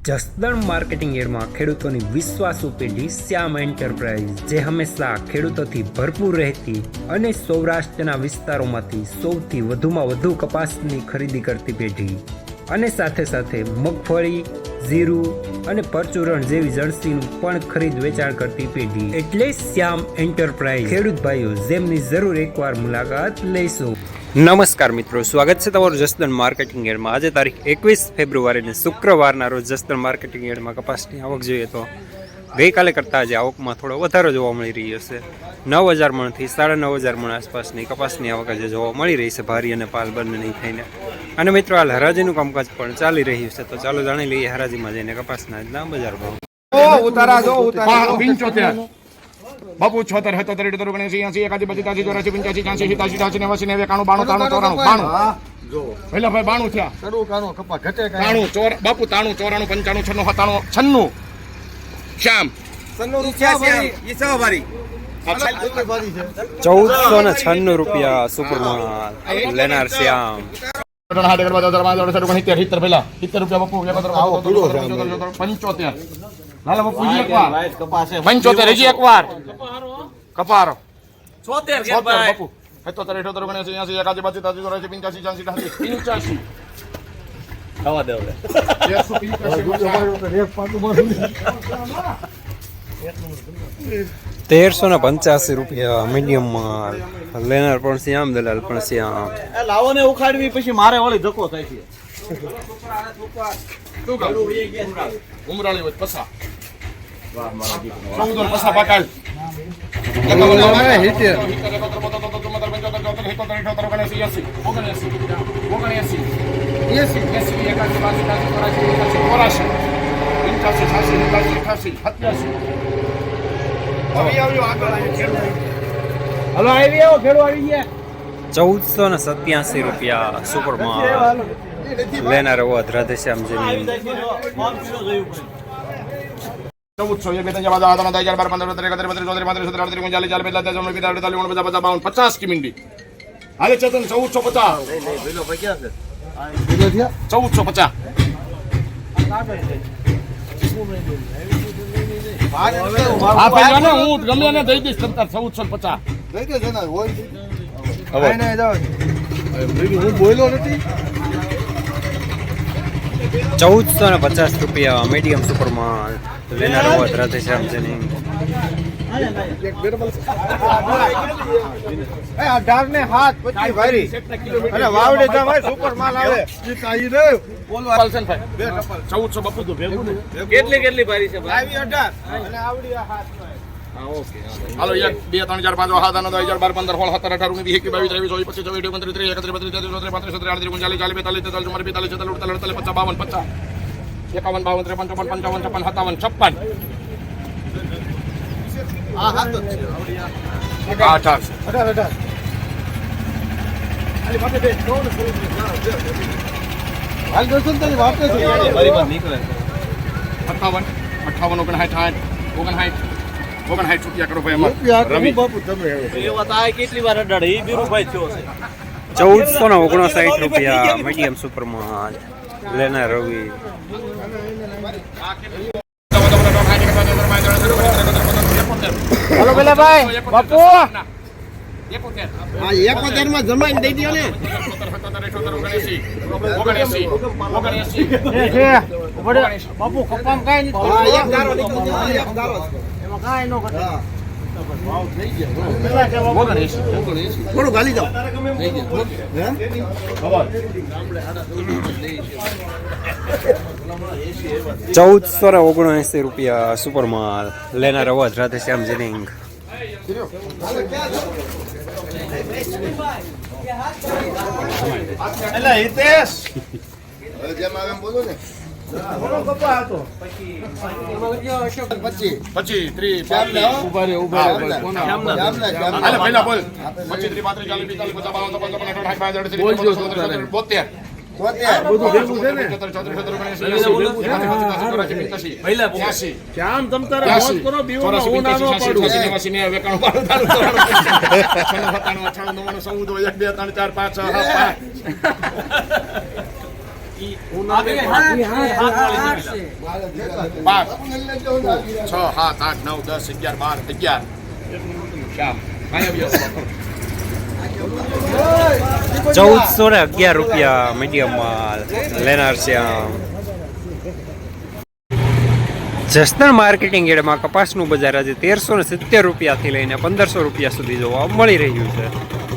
Jasdan marketing યાર્ડમાં ખેડૂતોની વિશ્વાસુ પેઢી શ્યામ એન્ટરપ્રાઇઝ, જે હંમેશા ખેડૂતોથી ભરપૂર રહેતી અને સૌરાષ્ટ્રના વિસ્તારોમાંથી સૌથી વધુમાં વધુ કપાસની ખરીદી કરતી પેઢી અને સાથે સાથે મગફળી, જીરું અને પરચુરણ જેવી જણસીનું પણ ખરીદ વેચાણ કરતી પેઢી એટલે શ્યામ એન્ટરપ્રાઇઝ. ખેડૂત ભાઈઓ, જેમની જરૂર એકવાર મુલાકાત લઈશું. નમસ્કાર મિત્રો, સ્વાગત છે તમારું જસદણ માર્કેટિંગ યાર્ડમાં. આજે તારીખ 21 ફેબ્રુઆરીને શુક્રવારના રોજ જસદણ માર્કેટિંગ યાર્ડમાં કપાસની આવક જોઈએ તો ગઈકાલે કરતાં આજે આવકમાં થોડો વધારો જોવા મળી રહ્યો છે. 9,000 મણથી 9,500 મણ આસપાસની કપાસની આવક આજે જોવા મળી રહી છે, ભારી અને પાલ બંને નહીં થઈને. અને મિત્રો, હાલ હરાજીનું કામકાજ પણ ચાલી રહ્યું છે, તો ચાલો જાણી લઈએ હરાજીમાં જઈને કપાસના આજના બજાર ભાવ. ઉતારા જો ઉતારા 75 બાપુ 76 77 78 81 85 84 85 86 87 88 89 90 91 92 93 94 95 જો પહેલા ભાઈ 92 થયા શરૂ કાનો કપા ઘટે કાય 93 બાપુ 93 94 95 96 97 શ્યામ 96 ઈસા ભારી 1,496 રૂપિયા સુપર માલ લેનાર શ્યામ. 70 પહેલા 70 રૂપિયા બાપુ 75 લાલા બાપુ એકવાર 75 હજી એકવાર કપારો 76 બાપુ 77 78 79 80 81 82 83 85 ખાવા દે હવે 1,385 રૂપિયા મીડિયમ માલ લેનાર પણ શ્યામ, દલાલ પણ શ્યામ. લાવો ને ઉખાડવી પછી મારે વળી ધક્કો થાય છે. ઉમરાળી હોય પસા વાહ મારા દીકરો 14 પસા પાકાલ 1,487 રૂપિયા સુપર માલ લેનાર વધ રાધેશ્યામ જેની 50 की मिंडी हाले चेतन 1450 1450 આ પહેલા ને હું ગમે ને દઈ દઈશ તમતાર 1450 દઈ દે છે ને હોય હવે નહીં જાવ હું બોલ્યો નથી. 1,450 રૂપિયા મીડિયમ સુપર માલ લેનાર વધ રાધેશ્યામ જેની. આ ઢાર ને હાથ પછી ભારી અને વાવડે જમાય સુપર માલ આવે ઈ રે બોલવા પાલસન ભાઈ 1400 બપુ તો ભેગું કેટલી ભારી છે ભાઈ? 18 અને આવડી આ હાથ હા ઓકે હાલો 1 2 3 4 5 6 7 8 9 10 11 12 13 14 18 19 20 21 22 23 24 25 26 27 28 29 30 31 32 33 34 35 40 42 43 44 45 46 47 50 52 55 51 52 53 55 55 57 56 આ હાથ જ છે 18 અલી બાપે બે કોણ હાલ દર્શન તને વાપરે છે મારી વાત નીકળે 58 59 રૂપિયા કરો ભાઈ રવિ બાપુ તમે એ વાત આ કેટલી વાર અડાડે ઈ બીરુભાઈ થયો છે. 1,459 રૂપિયા મીડિયમ સુપર માલ લેનાર રવિ. હાલો પેલા ભાઈ બાપુ 71 માં જમાઈને દઈ દયો ને 79 બાપુ કપામ કાઈ નથી. એક દારો નીકળી એક દારો એમાં કાઈ નો ઘટે. થોડું ગાલી જાઓ 1,479 રૂપિયા સુપર માલ લેનાર વધ રાધેશ્યામ જેની. એટલે હિતેશ જેમ આવે એમ બોલો ને પછી 30 ઉભા રે પહેલા બોલ 25 30 35 40 45 50 52 73 બધું ભેગું છે ને શ્યામ તમ તારે મોજ કરો બીઓમાં હું ના નો પાડું. 89 વેકાણું પાડું તારું 97 98 99 102 1 2 3 4 5 6 7 8 પાંચ 6 7 8 9 10 11 12 11 શ્યામ અહીંયા બેસો. 1411 રૂપિયા મીડિયમ માલ લેનાર શ્યામ. જસદણ માર્કેટિંગ યાર્ડમાં કપાસનું બજાર આજે 1370 રૂપિયાથી લઈને 1500 રૂપિયા સુધી જોવા મળી રહ્યું છે.